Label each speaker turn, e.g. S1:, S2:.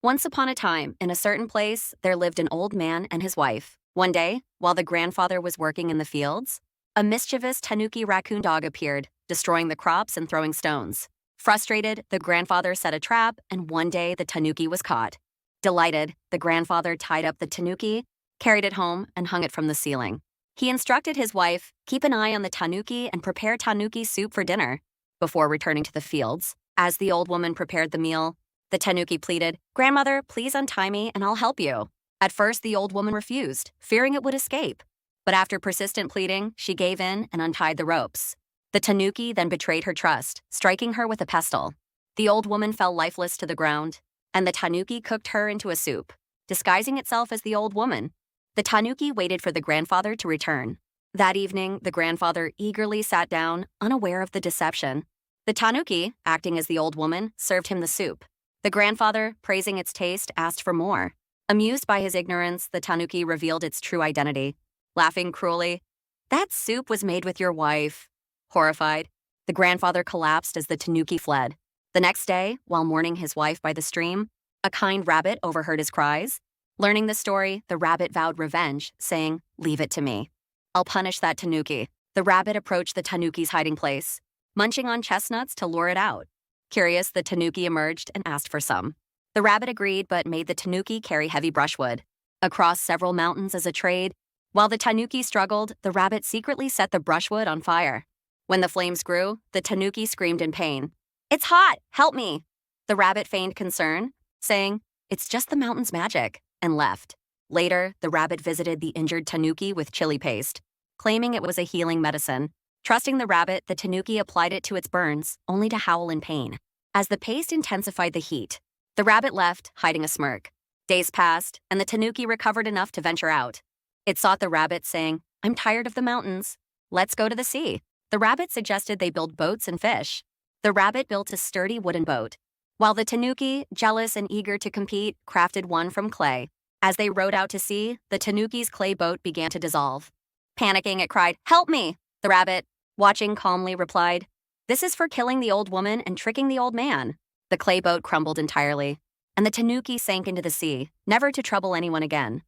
S1: Once upon a time, in a certain place, there lived an old man and his wife. One day, while the grandfather was working in the fields, a mischievous tanuki raccoon dog appeared, destroying the crops and throwing stones. Frustrated, the grandfather set a trap, and one day the tanuki was caught. Delighted, the grandfather tied up the tanuki, carried it home, and hung it from the ceiling. He instructed his wife, keep an eye on the tanuki and prepare tanuki soup for dinner. Before returning to the fields, as the old woman prepared the meal, the tanuki pleaded, "Grandmother, please untie me and I'll help you." At first, the old woman refused, fearing it would escape. But after persistent pleading, she gave in and untied the ropes. The tanuki then betrayed her trust, striking her with a pestle. The old woman fell lifeless to the ground, and the tanuki cooked her into a soup, disguising itself as the old woman. The tanuki waited for the grandfather to return. That evening, the grandfather eagerly sat down, unaware of the deception. The tanuki, acting as the old woman, served him the soup. The grandfather, praising its taste, asked for more. Amused by his ignorance, the tanuki revealed its true identity. Laughing cruelly, "That soup was made with your wife." Horrified, the grandfather collapsed as the tanuki fled. The next day, while mourning his wife by the stream, a kind rabbit overheard his cries. Learning the story, the rabbit vowed revenge, saying, "Leave it to me. I'll punish that tanuki." The rabbit approached the tanuki's hiding place, munching on chestnuts to lure it out. Curious, the tanuki emerged and asked for some. The rabbit agreed but made the tanuki carry heavy brushwood across several mountains as a trade. While the tanuki struggled, the rabbit secretly set the brushwood on fire. When the flames grew, the tanuki screamed in pain. "It's hot! Help me!" The rabbit feigned concern, saying, "It's just the mountain's magic," and left. Later, the rabbit visited the injured tanuki with chili paste, claiming it was a healing medicine. Trusting the rabbit, the tanuki applied it to its burns, only to howl in pain. As the paste intensified the heat, the rabbit left, hiding a smirk. Days passed, and the tanuki recovered enough to venture out. It sought the rabbit, saying, "I'm tired of the mountains. Let's go to the sea." The rabbit suggested they build boats and fish. The rabbit built a sturdy wooden boat, while the tanuki, jealous and eager to compete, crafted one from clay. As they rowed out to sea, the tanuki's clay boat began to dissolve. Panicking, it cried, "Help me!" The rabbit, watching calmly, replied, "This is for killing the old woman and tricking the old man." The clay boat crumbled entirely, and the tanuki sank into the sea, never to trouble anyone again.